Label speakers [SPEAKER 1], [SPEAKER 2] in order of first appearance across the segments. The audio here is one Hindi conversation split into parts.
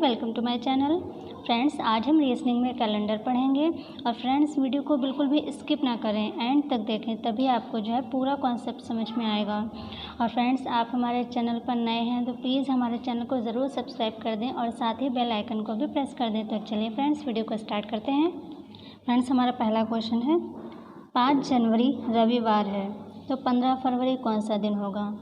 [SPEAKER 1] Welcome to my channel. Friends, आज हम रीजनिंग में कैलेंडर पढ़ेंगे और फ्रेंड्स वीडियो को बिल्कुल भी स्किप ना करें, एंड तक देखें, तभी आपको जो है पूरा कॉन्सेप्ट समझ में आएगा। और फ्रेंड्स, आप हमारे चैनल पर नए हैं तो प्लीज़ हमारे चैनल को ज़रूर सब्सक्राइब कर दें और साथ ही बेल आइकन को भी प्रेस कर दें। तो चलिए फ्रेंड्स, वीडियो को स्टार्ट करते हैं। फ्रेंड्स, हमारा पहला क्वेश्चन है, 5 जनवरी रविवार है तो 15 फरवरी कौन सा दिन होगा।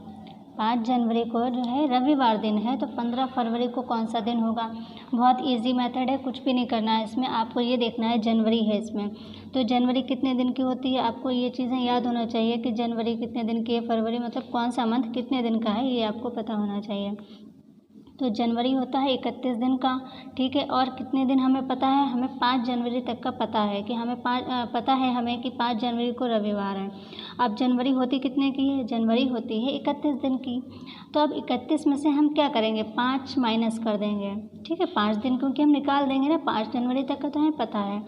[SPEAKER 1] 5 जनवरी को जो है रविवार दिन है तो 15 फरवरी को कौन सा दिन होगा। बहुत इजी मेथड है, कुछ भी नहीं करना है इसमें। आपको ये देखना है जनवरी है इसमें, तो जनवरी कितने दिन की होती है, आपको ये चीज़ें याद होना चाहिए कि जनवरी कितने दिन की है, फरवरी मतलब कौन सा मंथ कितने दिन का है, ये आपको पता होना चाहिए। तो जनवरी होता है 31 दिन का, ठीक है। और कितने दिन हमें पता है, हमें 5 जनवरी तक का पता है कि पता है हमें कि 5 जनवरी को रविवार है। अब जनवरी होती कितने की है, जनवरी होती है 31 दिन की। तो अब 31 में से हम क्या करेंगे, 5 माइनस कर देंगे, ठीक है। 5 दिन क्योंकि हम निकाल देंगे ना, 5 जनवरी तक का तो हमें पता है,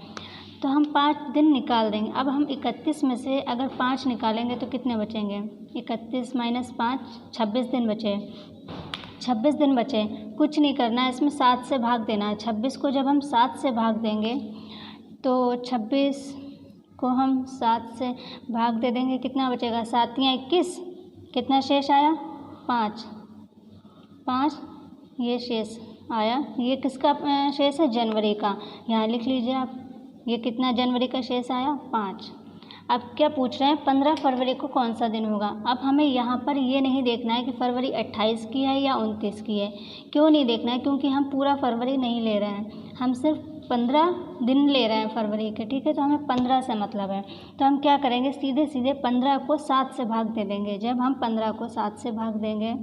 [SPEAKER 1] तो हम 5 दिन निकाल देंगे। अब हम 31 में से अगर 5 निकालेंगे तो कितने बचेंगे, 31 माइनस 5 26 दिन बचे। 26 दिन बचे, कुछ नहीं करना है इसमें, 7 से भाग देना है। 26 को जब हम 7 से भाग देंगे तो 26 को हम 7 से भाग दे देंगे, कितना बचेगा, 7 या 21, कितना शेष आया, 5 ये शेष आया। ये किसका शेष है, जनवरी का। यहाँ लिख लीजिए आप, ये कितना जनवरी का शेष आया, 5। अब क्या पूछ रहे हैं, 15 फरवरी को कौन सा दिन होगा। अब हमें यहाँ पर ये नहीं देखना है कि फरवरी 28 की है या 29 की है। क्यों नहीं देखना है, क्योंकि हम पूरा फरवरी नहीं ले रहे हैं, हम सिर्फ 15 दिन ले रहे हैं फरवरी के, ठीक है। तो हमें 15 से मतलब है, तो हम क्या करेंगे, सीधे सीधे 15 को 7 से भाग दे देंगे। जब हम 15 को 7 से भाग देंगे,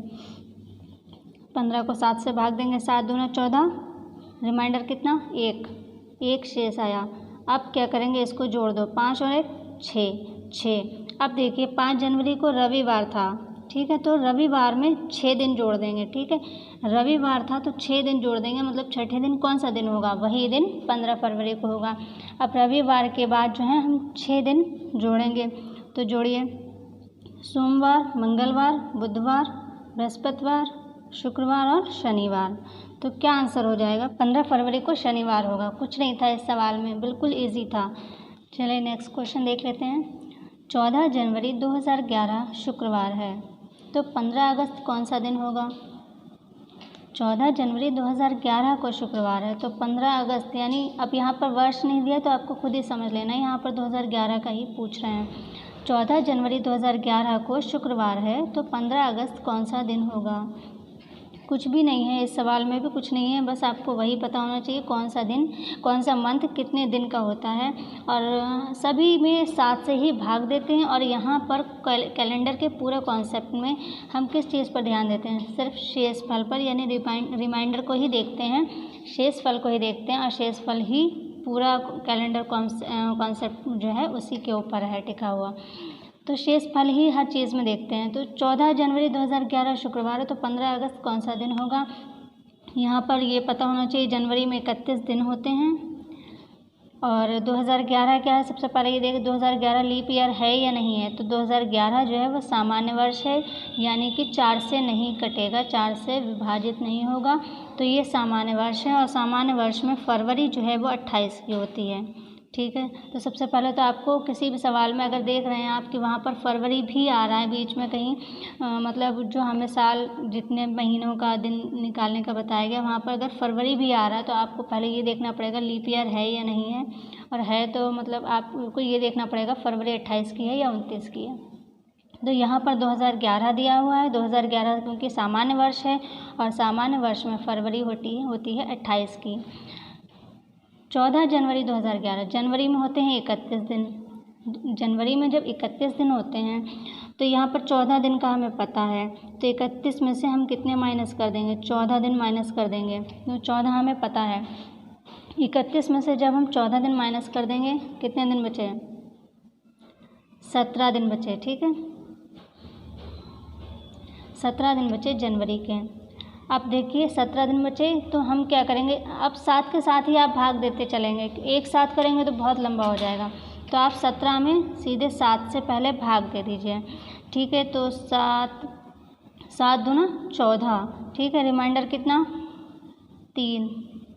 [SPEAKER 1] 15 को 7 से भाग देंगे, 7 दूना 14, रिमाइंडर कितना, 1 शेष आया। अब क्या करेंगे, इसको जोड़ दो, 5 और 1 6। अब देखिए 5 जनवरी को रविवार था, ठीक है, तो रविवार में 6 दिन जोड़ देंगे, ठीक है। रविवार था तो 6 दिन जोड़ देंगे, मतलब छठे दिन कौन सा दिन होगा, वही दिन 15 फरवरी को होगा। अब रविवार के बाद जो है हम 6 दिन जोड़ेंगे, तो जोड़िए, सोमवार, मंगलवार, बुधवार, बृहस्पतिवार, शुक्रवार और शनिवार। तो क्या आंसर हो जाएगा, 15 फरवरी को शनिवार होगा। कुछ नहीं था इस सवाल में, बिल्कुल ईजी था। चलिए नेक्स्ट क्वेश्चन देख लेते हैं। 14 जनवरी 2011 शुक्रवार है तो 15 अगस्त कौन सा दिन होगा। 14 जनवरी 2011 को शुक्रवार है तो 15 अगस्त, यानी अब यहाँ पर वर्ष नहीं दिया तो आपको खुद ही समझ लेना है, यहाँ पर 2011 का ही पूछ रहे हैं। 14 जनवरी 2011 को शुक्रवार है तो 15 अगस्त कौन सा दिन होगा। कुछ भी नहीं है इस सवाल में, भी कुछ नहीं है, बस आपको वही पता होना चाहिए कौन सा दिन, कौन सा मंथ कितने दिन का होता है। और सभी में 7 से ही भाग देते हैं। और यहाँ पर कैलेंडर के पूरे कॉन्सेप्ट में हम किस चीज़ पर ध्यान देते हैं, सिर्फ शेष फल पर, यानी रिमाइंडर को ही देखते हैं, शेष फल को ही देखते हैं। और शेष फल ही पूरा कैलेंडर कॉन्सेप्ट जो है उसी के ऊपर है टिका हुआ, तो शेष फल ही हर चीज़ में देखते हैं। तो 14 जनवरी 2011 शुक्रवार है तो 15 अगस्त कौन सा दिन होगा। यहाँ पर ये पता होना चाहिए, जनवरी में 31 दिन होते हैं। और 2011 क्या है, सबसे पहले ये देखें 2011 लीप ईयर है या नहीं है। तो 2011 जो है वो सामान्य वर्ष है, यानी कि 4 से नहीं कटेगा, 4 से विभाजित नहीं होगा, तो ये सामान्य वर्ष है। और सामान्य वर्ष में फरवरी जो है वो 28 की होती है, ठीक है। तो सबसे पहले तो आपको किसी भी सवाल में अगर देख रहे हैं आप कि वहाँ पर फरवरी भी आ रहा है बीच में कहीं, मतलब जो हमें साल जितने महीनों का दिन निकालने का बताया गया, वहाँ पर अगर फरवरी भी आ रहा है तो आपको पहले ये देखना पड़ेगा लीप ईयर है या नहीं है। और है तो मतलब आपको ये देखना पड़ेगा फरवरी 28 की है या 29 की है। तो यहाँ पर 2011 दिया हुआ है, 2011 क्योंकि सामान्य वर्ष है और सामान्य वर्ष में फरवरी होती है 28 की। 14 जनवरी 2011, जनवरी में होते हैं 31 दिन। जनवरी में जब 31 दिन होते हैं तो यहाँ पर 14 दिन का हमें पता है, तो 31 में से हम कितने माइनस कर देंगे, 14 दिन माइनस कर देंगे, तो 14 हमें पता है। 31 में से जब हम 14 दिन माइनस कर देंगे, कितने दिन बचे, 17 दिन बचे, ठीक है, 17 दिन बचे जनवरी के। अब देखिए 17 दिन बचे तो हम क्या करेंगे, अब 7 के साथ ही आप भाग देते चलेंगे, एक साथ करेंगे तो बहुत लंबा हो जाएगा। तो आप 17 में सीधे 7 से पहले भाग दे दीजिए, ठीक है। तो 7 दूना 14, ठीक है, रिमाइंडर कितना 3,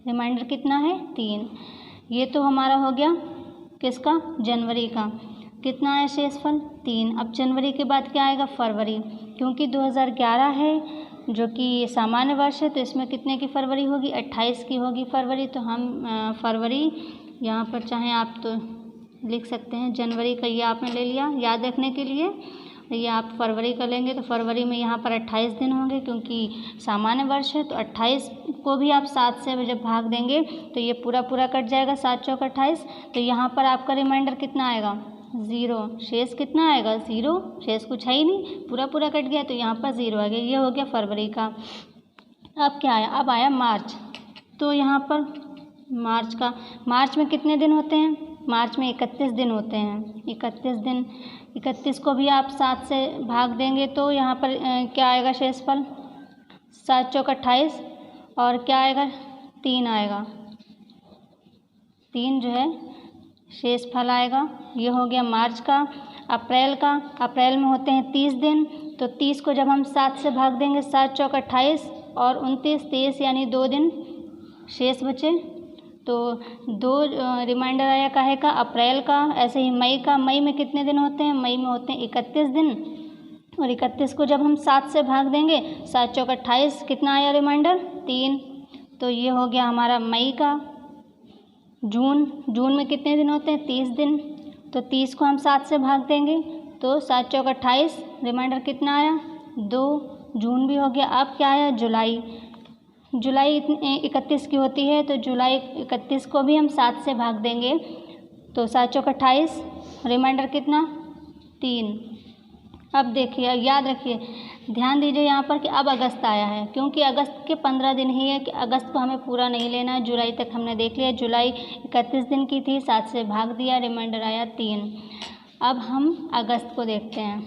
[SPEAKER 1] रिमाइंडर कितना है 3। ये तो हमारा हो गया किसका, जनवरी का। कितना है शेषफल 3। अब जनवरी के बाद क्या आएगा, फरवरी, क्योंकि 2011 है जो कि सामान्य वर्ष है, तो इसमें कितने की फरवरी होगी, 28 की होगी फरवरी। तो हम फरवरी यहाँ पर चाहें आप तो लिख सकते हैं, जनवरी का ये आपने ले लिया याद रखने के लिए। ये आप फरवरी का लेंगे तो फरवरी में यहाँ पर 28 दिन होंगे, क्योंकि सामान्य वर्ष है। तो 28 को भी आप 7 से जब भाग देंगे तो ये पूरा पूरा कट जाएगा, 7 चौक 28। तो यहाँ पर आपका रिमाइंडर कितना आएगा, 0। शेष कितना आएगा, 0। शेष कुछ है ही नहीं, पूरा पूरा कट गया तो यहाँ पर 0 आ गया। ये हो गया फरवरी का। अब क्या आया, अब आया मार्च। तो यहाँ पर मार्च में कितने दिन होते हैं, मार्च में 31 दिन होते हैं। 31 दिन, 31 को भी आप 7 से भाग देंगे तो यहाँ पर क्या आएगा शेषफल, 7 चौक 28 और क्या आएगा, 3 आएगा। 3 जो है शेषफल आएगा। ये हो गया मार्च का। अप्रैल का, अप्रैल में होते हैं 30 दिन, तो 30 को जब हम 7 से भाग देंगे, 7 चौक 28 और 29, 23 यानी 2 दिन शेष बचे। तो 2 रिमाइंडर आया काहे का, अप्रैल का। ऐसे ही मई का, मई में कितने दिन होते हैं, मई में होते हैं 31 दिन, और 31 को जब हम 7 से भाग देंगे, 7 चौक 28, कितना आया रिमाइंडर, 3। तो ये हो गया हमारा मई का। जून में कितने दिन होते हैं, 30 दिन, तो 30 को हम 7 से भाग देंगे तो 7 चौक 28, रिमाइंडर कितना आया, 2। जून भी हो गया। अब क्या आया, जुलाई। जुलाई 31 की होती है, तो जुलाई 31 को भी हम 7 से भाग देंगे तो 7 चौक 28, रिमाइंडर कितना, 3। अब देखिए, याद रखिए, ध्यान दीजिए यहाँ पर कि अब अगस्त आया है, क्योंकि अगस्त के 15 दिन ही है कि अगस्त को हमें पूरा नहीं लेना है। जुलाई तक हमने देख लिया, जुलाई 31 दिन की थी, 7 से भाग दिया, रिमाइंडर आया 3। अब हम अगस्त को देखते हैं।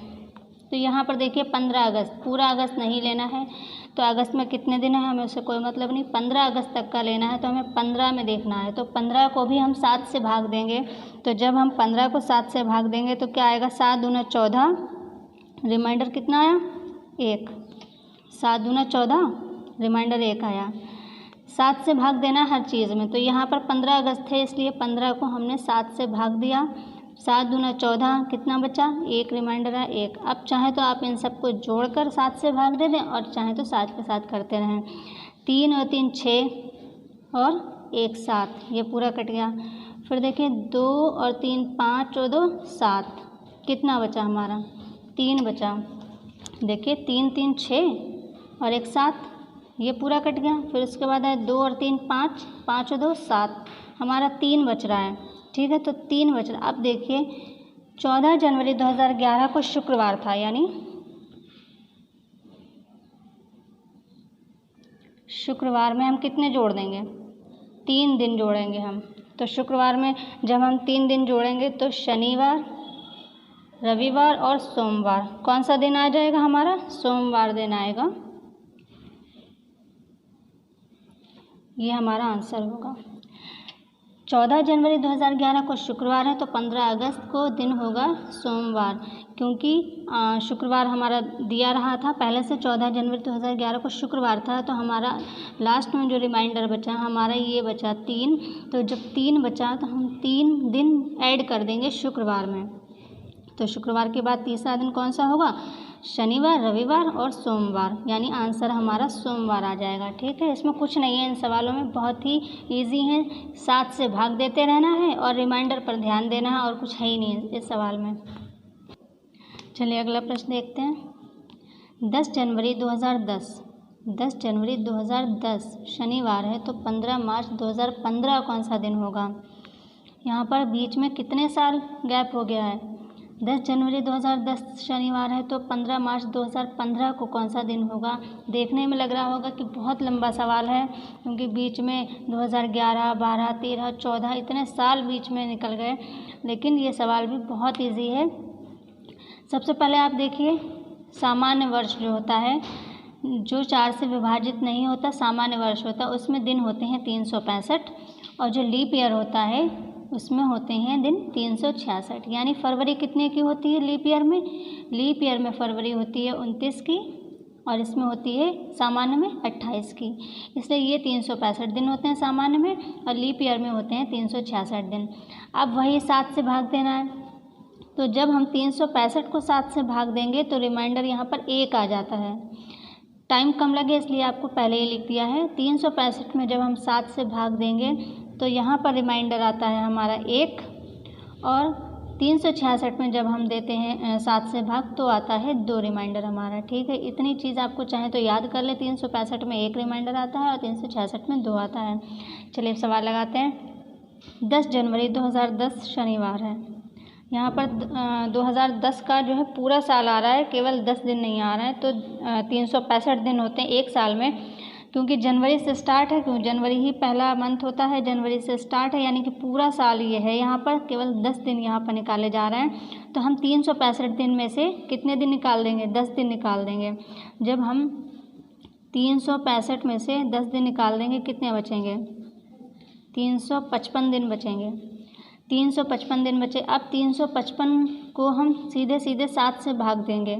[SPEAKER 1] तो यहाँ पर देखिए 15 अगस्त, पूरा अगस्त नहीं लेना है। तो अगस्त में कितने दिन है हमें उससे कोई मतलब नहीं, 15 अगस्त तक का लेना है, तो हमें 15 में देखना है। तो 15 को भी हम 7 से भाग देंगे, तो जब हम 15 को 7 से भाग देंगे तो क्या आएगा, 7 दूना 14, रिमाइंडर कितना आया, 1। 7 दूना 14, रिमाइंडर 1 आया। 7 से भाग देना हर चीज़ में। तो यहाँ पर 15 अगस्त है, इसलिए 15 को हमने 7 से भाग दिया। 7 दूना 14, कितना बचा, 1, रिमाइंडर है 1। अब चाहे तो आप इन सबको जोड़कर 7 से भाग दे दें, और चाहे तो 7 के साथ करते रहें। 3 और 3 6 और 1 7, ये पूरा कट गया। फिर देखिए 2 और 3 5 और 2 7, कितना बचा हमारा, 3 बचा। देखिए 3 3 6 और 1 7, ये पूरा कट गया। फिर उसके बाद है 2 और 3 5, 5 और 2 7, हमारा 3 बच रहा है। ठीक है, तो 3 बच रहा। अब देखिए 14 जनवरी 2011 को शुक्रवार था, यानी शुक्रवार में हम कितने जोड़ देंगे, 3 दिन जोड़ेंगे हम। तो शुक्रवार में जब हम 3 दिन जोड़ेंगे तो शनिवार, रविवार और सोमवार, कौन सा दिन आ जाएगा हमारा, सोमवार दिन आएगा। ये हमारा आंसर होगा। 14 जनवरी 2011 को शुक्रवार है, तो 15 अगस्त को दिन होगा सोमवार, क्योंकि शुक्रवार हमारा दिया रहा था पहले से। 14 जनवरी 2011 को शुक्रवार था, तो हमारा लास्ट में जो रिमाइंडर बचा हमारा ये बचा 3। तो जब 3 बचा तो हम 3 दिन ऐड कर देंगे शुक्रवार में। तो शुक्रवार के बाद तीसरा दिन कौन सा होगा, शनिवार, रविवार और सोमवार, यानी आंसर हमारा सोमवार आ जाएगा। ठीक है, इसमें कुछ नहीं है इन सवालों में, बहुत ही इजी है। 7 से भाग देते रहना है और रिमाइंडर पर ध्यान देना है, और कुछ है ही नहीं इस सवाल में। चलिए अगला प्रश्न देखते हैं। 10 जनवरी 2010 शनिवार है, तो 15 मार्च 2015 कौन सा दिन होगा। यहाँ पर बीच में कितने साल गैप हो गया है। 10 जनवरी 2010 शनिवार है, तो 15 मार्च 2015 को कौन सा दिन होगा। देखने में लग रहा होगा कि बहुत लंबा सवाल है, क्योंकि बीच में 2011, 12, 13, 14 इतने साल बीच में निकल गए, लेकिन ये सवाल भी बहुत इजी है। सबसे पहले आप देखिए, सामान्य वर्ष जो होता है, जो 4 से विभाजित नहीं होता, सामान्य वर्ष होता है, उसमें दिन होते हैं 365, और जो लीप ईयर होता है उसमें होते हैं दिन 366। यानी फरवरी कितने की होती है लीप ईयर में, लीप ईयर में फरवरी होती है 29 की, और इसमें होती है सामान्य में 28 की, इसलिए ये 365 दिन होते हैं सामान्य में और लीप ईयर में होते हैं 366 दिन। अब वही 7 से भाग देना है, तो जब हम 365 को 7 से भाग देंगे तो रिमाइंडर यहाँ पर 1 आ जाता है। टाइम कम लगे इसलिए आपको पहले ही लिख दिया है। 365 में जब हम 7 से भाग देंगे तो यहाँ पर रिमाइंडर आता है हमारा 1 और 366 में जब हम देते हैं 7 से भाग तो आता है 2 रिमाइंडर हमारा। ठीक है, इतनी चीज़ आपको चाहे तो याद कर ले। 365 में 1 रिमाइंडर आता है और 366 में 2 आता है। चलिए सवाल लगाते हैं। 10 जनवरी 2010 शनिवार है। यहाँ पर 2010 का जो है पूरा साल आ रहा है, केवल 10 दिन नहीं आ रहा है। तो 365 दिन होते हैं एक साल में, क्योंकि जनवरी से स्टार्ट है, क्योंकि जनवरी ही पहला मंथ होता है, जनवरी से स्टार्ट है, यानी कि पूरा साल ये है। यहाँ पर केवल 10 दिन यहाँ पर निकाले जा रहे हैं। तो हम 365 दिन में से कितने दिन निकाल देंगे? 10 दिन निकाल देंगे। जब हम 365 में से 10 दिन निकाल देंगे कितने बचेंगे? 355 दिन बचेंगे। 355 दिन बचे। अब 355 को हम सीधे सीधे 7 से भाग देंगे।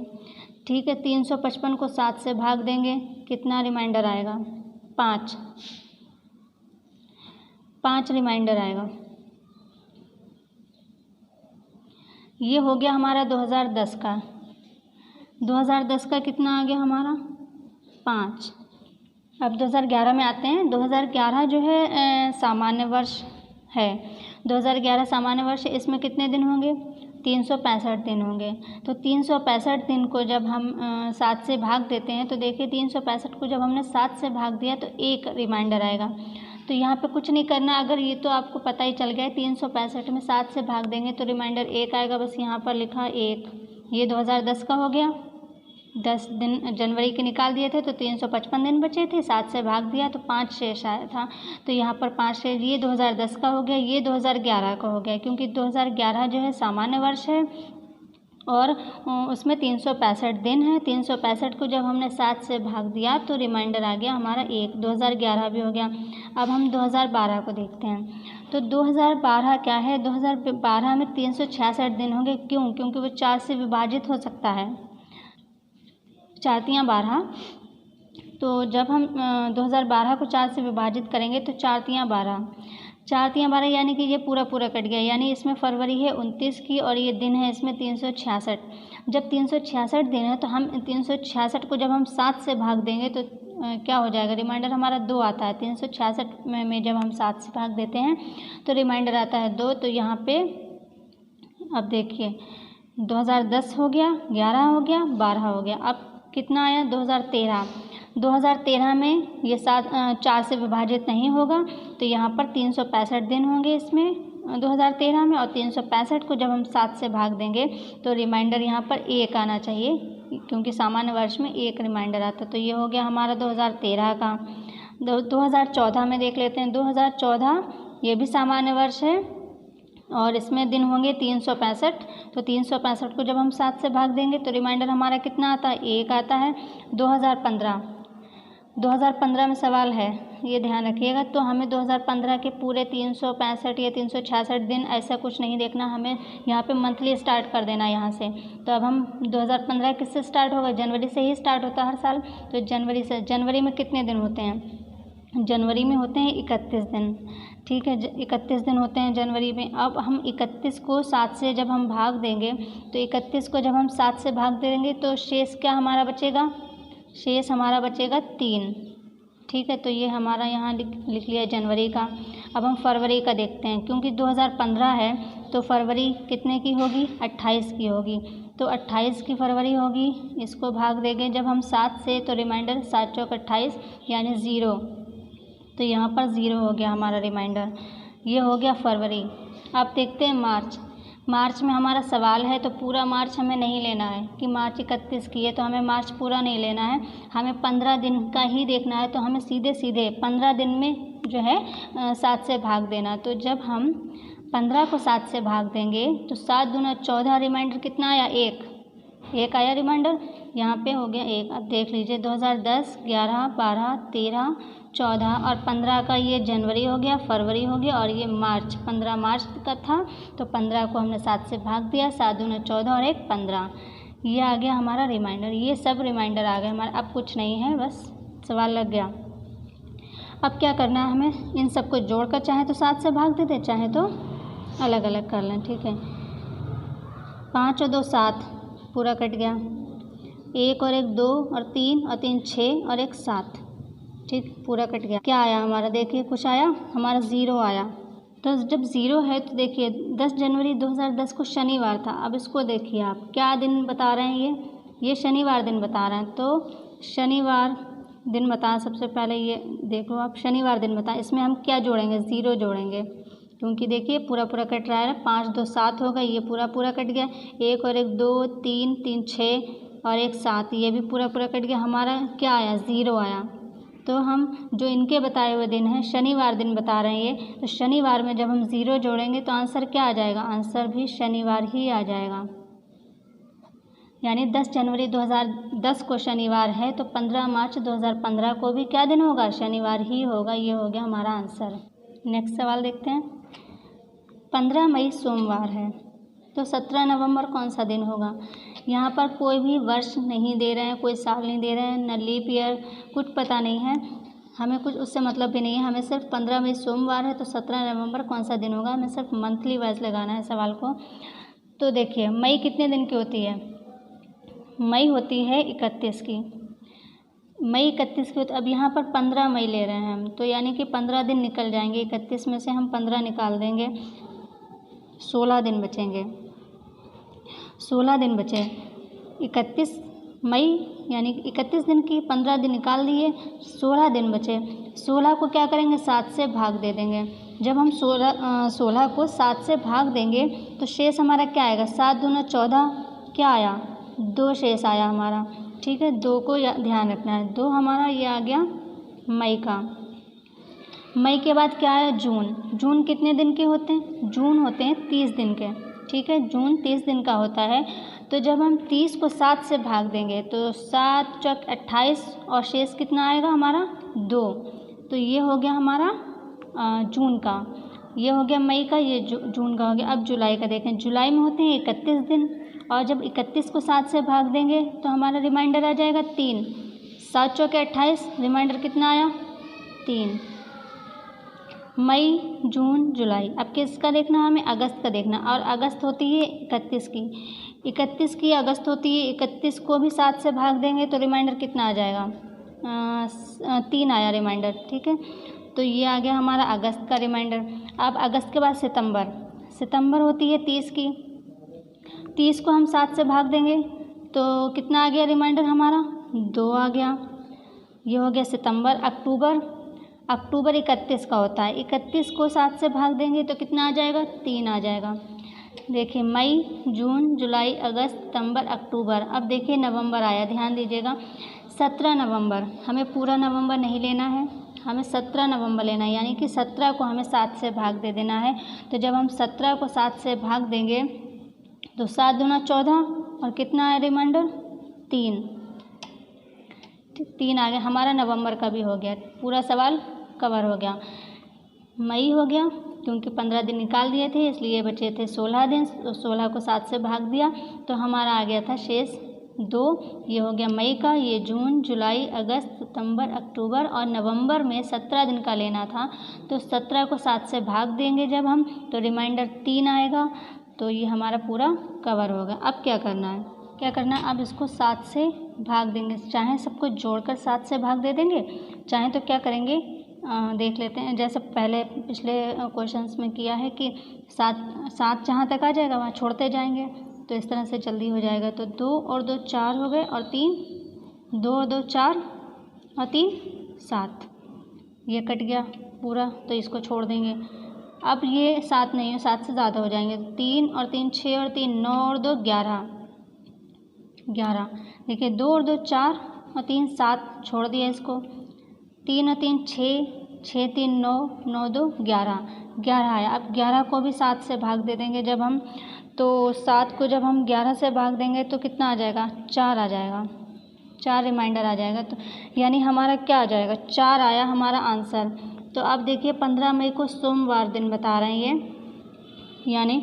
[SPEAKER 1] ठीक है, 355 को 7 से भाग देंगे, कितना रिमाइंडर आएगा? 5 रिमाइंडर आएगा। ये हो गया हमारा 2010 का। 2010 का कितना आ गया हमारा? 5। अब 2011 में आते हैं। 2011 जो है सामान्य वर्ष है। 2011 सामान्य वर्ष, इसमें कितने दिन होंगे? 365 दिन होंगे। तो 365 दिन को जब हम 7 से भाग देते हैं तो देखिए 365 को जब हमने 7 से भाग दिया तो 1 रिमाइंडर आएगा। तो यहाँ पे कुछ नहीं करना, अगर ये तो आपको पता ही चल गया। 365 में 7 से भाग देंगे तो रिमाइंडर 1 आएगा, बस यहाँ पर लिखा 1। ये 2010 का हो गया। 10 दिन जनवरी के निकाल दिए थे तो 355 दिन बचे थे, 7 से भाग दिया तो 5 शेष आया था। तो यहाँ पर 5 शेष, ये 2010 का हो गया। ये 2011 का हो गया, क्योंकि 2011 जो है सामान्य वर्ष है और उसमें 365 दिन है। 365 को जब हमने 7 से भाग दिया तो रिमाइंडर आ गया हमारा 1। 2011 भी हो गया। अब हम 2012 को देखते हैं। तो 2012 क्या है? 2012 में 366 दिन होंगे। क्यों? क्योंकि वो 4 से विभाजित हो सकता है। 4 तियाँ 12। तो जब हम 2012 को 4 से विभाजित करेंगे तो 4 तियाँ 12। 4 तियाँ 12 यानी कि ये पूरा पूरा कट गया, यानी इसमें फरवरी है 29 की और ये दिन है इसमें 366। जब 366 दिन है तो हम 366 को जब हम 7 से भाग देंगे तो क्या हो जाएगा? रिमाइंडर हमारा 2 आता है। 366 में जब हम 7 से भाग देते हैं तो रिमाइंडर आता है 2। तो यहाँ पे अब देखिए 2010 हो गया, 11 हो गया, 12 हो गया। अब कितना आया? 2013। 2013 में ये 4 से विभाजित नहीं होगा तो यहाँ पर 365 दिन होंगे इसमें 2013 में, और 365 को जब हम 7 से भाग देंगे तो रिमाइंडर यहाँ पर 1 आना चाहिए, क्योंकि सामान्य वर्ष में 1 रिमाइंडर आता। तो ये हो गया हमारा 2013 का। 2014 में देख लेते हैं। 2014 ये भी सामान्य वर्ष है और इसमें दिन होंगे 365। तो 365 को जब हम 7 से भाग देंगे तो रिमाइंडर हमारा कितना आता है? 1 आता है। 2015 में सवाल है, ये ध्यान रखिएगा। तो हमें 2015 के पूरे 365 या 366 दिन ऐसा कुछ नहीं देखना, हमें यहाँ पे मंथली स्टार्ट कर देना यहाँ से। तो अब हम 2015 किससे स्टार्ट होगा? जनवरी से ही स्टार्ट होता है हर साल। तो जनवरी में कितने दिन होते हैं? जनवरी में होते हैं 31 दिन। ठीक है, 31 दिन होते हैं जनवरी में। अब हम 31 को 7 से जब हम भाग देंगे तो 31 को जब हम 7 से भाग देंगे तो शेष क्या हमारा बचेगा? शेष हमारा बचेगा 3। ठीक है, तो ये हमारा यहाँ लिख लिया जनवरी का। अब हम फरवरी का देखते हैं, क्योंकि 2015 है तो फरवरी कितने की होगी? 28 की होगी। तो 28 की फरवरी होगी, इसको भाग देंगे जब हम 7 से तो रिमाइंडर 7 चौक 28 यानी 0। तो यहाँ पर 0 हो गया हमारा रिमाइंडर। ये हो गया फरवरी। अब देखते हैं मार्च। मार्च में हमारा सवाल है तो पूरा मार्च हमें नहीं लेना है कि मार्च 31 की है तो हमें मार्च पूरा नहीं लेना है, हमें 15 दिन का ही देखना है। तो हमें सीधे सीधे 15 दिन में जो है 7 से भाग देना। तो जब हम 15 को 7 से भाग देंगे तो 7 दूना 14, रिमाइंडर कितना आया? 1 आया रिमाइंडर, यहाँ पे हो गया 1। अब देख लीजिए 2010, 11, 12, 13, 14 और 15 का ये जनवरी हो गया, फरवरी हो गया और ये मार्च 15 मार्च का था। तो 15 को हमने 7 से भाग दिया, 7 दूना 14 और 1 15। ये आ गया हमारा रिमाइंडर, ये सब रिमाइंडर आ गए हमारे। अब कुछ नहीं है, बस सवाल लग गया। अब क्या करना है हमें, इन सबको जोड़कर चाहे तो 7 से भाग देते, चाहे तो अलग अलग कर लें। ठीक है, 5 और 2 7, पूरा कट गया। 1 और 1 2 और 3 और 3 6 और 1 7, ठीक, पूरा कट गया। क्या आया हमारा, देखिए कुछ आया हमारा, 0 आया। तो जब 0 है तो देखिए 10 जनवरी 2010 को शनिवार था। अब इसको देखिए आप, क्या दिन बता रहे हैं, ये शनिवार दिन बता रहे हैं। तो शनिवार दिन बताएं, सबसे पहले ये देखो आप, शनिवार दिन बताएं। इसमें हम क्या जोड़ेंगे, 0 जोड़ेंगे, क्योंकि देखिए पूरा पूरा कट रहा है। 5 2 7 होगा, ये पूरा पूरा कट गया। 1 और 1 2 3 3 6 और 1 7, ये भी पूरा पूरा कट गया। हमारा क्या आया, 0 आया। तो हम जो इनके बताए हुए दिन हैं, शनिवार दिन बता रहे हैं ये, तो शनिवार में जब हम 0 जोड़ेंगे तो आंसर क्या आ जाएगा, आंसर भी शनिवार ही आ जाएगा। यानी 10 जनवरी 2010 को शनिवार है, तो 15 मार्च 2015 को भी क्या दिन होगा, शनिवार ही होगा। ये हो गया हमारा आंसर। नेक्स्ट सवाल देखते हैं। 15 मई सोमवार है, तो 17 नवंबर कौन सा दिन होगा। यहाँ पर कोई भी वर्ष नहीं दे रहे हैं, कोई साल नहीं दे रहे हैं, न लीप ईयर, कुछ पता नहीं है हमें, कुछ उससे मतलब भी नहीं है। हमें सिर्फ 15 मई सोमवार है तो 17 नवंबर कौन सा दिन होगा, हमें सिर्फ मंथली वाइज लगाना है सवाल को। तो देखिए मई कितने दिन की होती है, मई होती है 31 की, मई 31 की। तो अब यहाँ पर 15 मई ले रहे हैं हम, तो यानी कि 15 दिन निकल जाएंगे। 31 में से हम 15 निकाल देंगे, 16 दिन बचेंगे, 16 दिन बचे। 31 मई यानी 31 दिन की 15 दिन निकाल दिए, 16 दिन बचे। 16 को क्या करेंगे, 7 से भाग दे देंगे। जब हम 16 को 7 से भाग देंगे तो शेष हमारा क्या आएगा, 7 दूना 14, क्या आया, 2 शेष आया हमारा। ठीक है, 2 को ध्यान रखना है। 2 हमारा ये आ गया मई का। मई के बाद क्या आया, जून। जून कितने दिन के होते हैं, जून होते हैं 30 दिन के। ठीक है, जून 30 दिन का होता है। तो जब हम 30 को 7 से भाग देंगे तो 7 चौक 28 और शेष कितना आएगा हमारा, 2। तो ये हो गया हमारा जून का, ये हो गया मई का, ये जून का हो गया। अब जुलाई का देखें, जुलाई में होते हैं 31 दिन, और जब 31 को 7 से भाग देंगे तो हमारा रिमाइंडर आ जाएगा 3। 7 चौक 28, रिमाइंडर कितना आया, 3। मई जून जुलाई। अब किसका देखना, हमें अगस्त का देखना, और अगस्त होती है 31 की, 31 की अगस्त होती है। 31 को भी 7 से भाग देंगे तो रिमाइंडर कितना आ जाएगा, 3 आया रिमाइंडर। ठीक है, तो ये आ गया हमारा अगस्त का रिमाइंडर। अब अगस्त के बाद सितंबर, सितंबर होती है 30 की, 30 को हम 7 से भाग देंगे तो कितना आ गया रिमाइंडर हमारा, 2 आ गया। ये हो गया सितंबर। अक्टूबर, अक्टूबर 31 का होता है, 31 को 7 से भाग देंगे तो कितना आ जाएगा, 3 आ जाएगा। देखिए मई जून जुलाई अगस्त सितंबर अक्टूबर। अब देखिए नवंबर आया, ध्यान दीजिएगा। 17 नवंबर, हमें पूरा नवंबर नहीं लेना है, हमें 17 नवंबर लेना है, यानी कि 17 को हमें 7 से भाग दे देना है। तो जब हम 17 को 7 से भाग देंगे तो 7 दूना 14, और कितना है रिमाइंडर, 3 आ गया हमारा। नवंबर का भी हो गया, पूरा सवाल कवर हो गया। मई हो गया क्योंकि 15 दिन निकाल दिए थे, इसलिए बचे थे 16 दिन, तो 16 को 7 से भाग दिया तो हमारा आ गया था शेष 2। ये हो गया मई का। ये जून जुलाई अगस्त सितंबर अक्टूबर, और नवंबर में 17 दिन का लेना था, तो 17 को 7 से भाग देंगे जब हम, तो रिमाइंडर 3 आएगा। तो ये हमारा पूरा कवर होगा। अब क्या करना है, क्या करना है, अब इसको 7 से भाग देंगे। चाहे सबको जोड़कर 7 से भाग दे देंगे, चाहे तो क्या करेंगे, देख लेते हैं। जैसे पहले पिछले क्वेश्चंस में किया है कि 7 जहाँ तक आ जाएगा वहाँ छोड़ते जाएंगे, तो इस तरह से जल्दी हो जाएगा। तो 2 और 2 4 हो गए, और 3, 2 और 2 4 और 3 7, ये कट गया पूरा, तो इसको छोड़ देंगे। अब ये 7 नहीं है, 7 से ज़्यादा हो जाएंगे। 3 और 3 6 और 3 9 और 2 11। देखिए 2 और 2 4 और 3 7, छोड़ दिया इसको। 3 और 3 6, 6 3 9, 9 2 11 आया। अब 11 को भी 7 से भाग दे देंगे जब हम, तो 7 को जब हम 11 से भाग देंगे तो कितना आ जाएगा, 4 आ जाएगा, 4 रिमाइंडर आ जाएगा। तो यानी हमारा क्या आ जाएगा, 4 आया हमारा आंसर। तो अब देखिए 15 मई को सोमवार दिन बता रहे हैं ये, यानी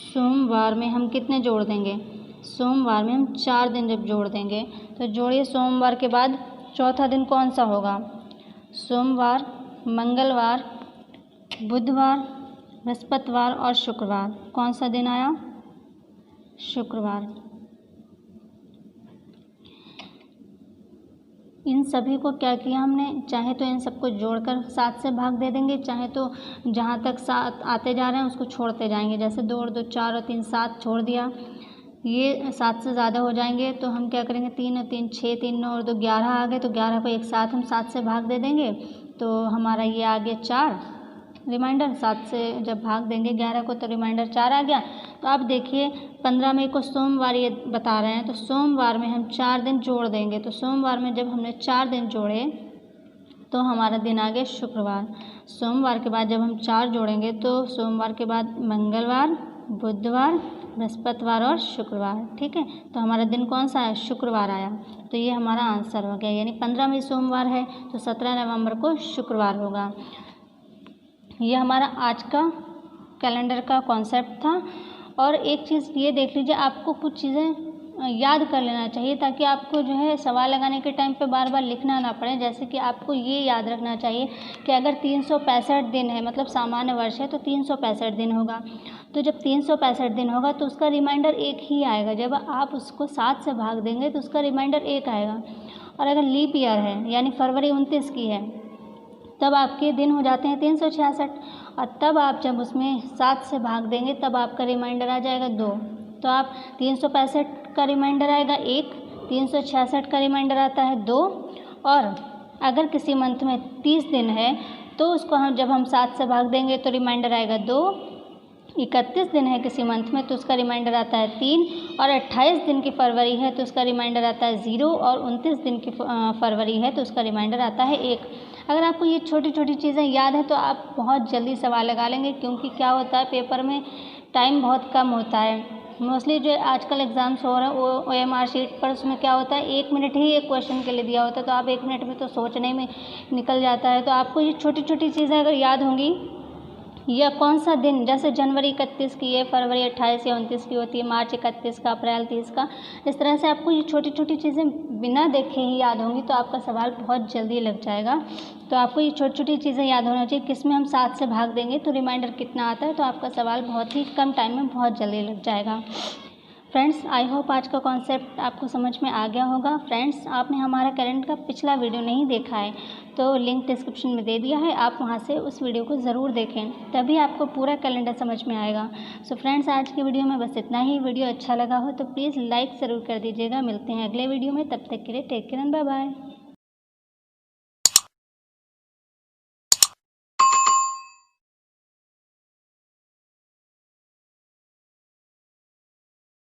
[SPEAKER 1] सोमवार में हम कितने जोड़ देंगे, सोमवार में हम 4 दिन जब जोड़ देंगे तो जोड़िए, सोमवार के बाद चौथा दिन कौन सा होगा? सोमवार, मंगलवार, बुधवार, बृहस्पतिवार और शुक्रवार। कौन सा दिन आया? शुक्रवार। इन सभी को क्या किया हमने, चाहे तो इन सबको जोड़कर 7 से भाग दे देंगे, चाहे तो जहाँ तक 7 आते जा रहे हैं उसको छोड़ते जाएंगे। जैसे 2 और 2 4 और 3 7 छोड़ दिया, ये 7 से ज़्यादा हो जाएंगे तो हम क्या करेंगे, 3 और 3 6, 3 9 और 2 11 आ गए, तो 11 को एक साथ हम 7 से भाग दे देंगे तो हमारा ये आ गया 4 रिमाइंडर। 7 से जब भाग देंगे 11 को तो रिमाइंडर 4 आ गया। तो अब देखिए 15 मई को सोमवार ये बता रहे हैं, तो सोमवार में हम 4 दिन जोड़ देंगे। तो सोमवार में जब हमने 4 दिन जोड़े तो हमारा दिन आ गया शुक्रवार। सोमवार के बाद जब हम 4 जोड़ेंगे तो सोमवार के बाद मंगलवार, बुधवार, बृहस्पतिवार और शुक्रवार। ठीक है, तो हमारा दिन कौन सा है? शुक्रवार आया। तो ये हमारा आंसर हो गया, यानी 15 मई सोमवार है तो 17 नवंबर को शुक्रवार होगा। ये हमारा आज का कैलेंडर का कॉन्सेप्ट था। और एक चीज़ ये देख लीजिए, आपको कुछ चीज़ें याद कर लेना चाहिए ताकि आपको जो है सवाल लगाने के टाइम पे बार बार लिखना ना पड़े। जैसे कि आपको ये याद रखना चाहिए कि अगर 365 दिन है, मतलब सामान्य वर्ष है, तो 365 दिन होगा। तो जब 365 दिन होगा तो उसका रिमाइंडर 1 ही आएगा। जब आप उसको 7 से भाग देंगे तो उसका रिमाइंडर 1 आएगा। और अगर लीप ईयर है, यानी फरवरी 29 की है, तब आपके दिन हो जाते हैं 366। और तब आप जब उसमें 7 से भाग देंगे तब आपका रिमाइंडर आ जाएगा 2। तो आप 365 का रिमाइंडर आएगा 1, 366 का रिमाइंडर आता है 2। और अगर किसी मंथ में 30 दिन है तो उसको जब हम 7 से भाग देंगे तो रिमाइंडर आएगा 2। 31 दिन है किसी मंथ में तो उसका रिमाइंडर आता है 3। और 28 दिन की फरवरी है तो उसका रिमाइंडर आता है 0। और 29 दिन की फरवरी है तो उसका रिमाइंडर आता है 1। अगर आपको ये छोटी छोटी चीज़ें याद है तो आप बहुत जल्दी सवाल लगा लेंगे, क्योंकि क्या होता है पेपर में टाइम बहुत कम होता है। मोस्टली जो आजकल एग्ज़ाम्स हो रहे हैं वो OMR शीट पर, उसमें क्या होता है 1 मिनट ही एक क्वेश्चन के लिए दिया होता है, तो आप 1 मिनट में तो सोचने में निकल जाता है। तो आपको ये छोटी छोटी चीज़ें अगर याद होंगी, या कौन सा दिन, जैसे जनवरी 31 की है, फरवरी 28 या 29 की होती है, मार्च 31 का, अप्रैल 30 का, इस तरह से आपको ये छोटी छोटी चीज़ें बिना देखे ही याद होंगी तो आपका सवाल बहुत जल्दी लग जाएगा। तो आपको ये छोटी छोटी चीज़ें याद होना चाहिए, किसमें हम 7 से भाग देंगे तो रिमाइंडर कितना आता है, तो आपका सवाल बहुत ही कम टाइम में बहुत जल्दी लग जाएगा। फ्रेंड्स, आई होप आज का कॉन्सेप्ट आपको समझ में आ गया होगा। फ्रेंड्स, आपने हमारा कैलेंडर का पिछला वीडियो नहीं देखा है तो लिंक डिस्क्रिप्शन में दे दिया है, आप वहां से उस वीडियो को ज़रूर देखें, तभी आपको पूरा कैलेंडर समझ में आएगा। सो फ्रेंड्स, आज की वीडियो में बस इतना ही। वीडियो अच्छा लगा हो तो प्लीज़ लाइक ज़रूर कर दीजिएगा। मिलते हैं अगले वीडियो में, तब तक के लिए take care and bye bye.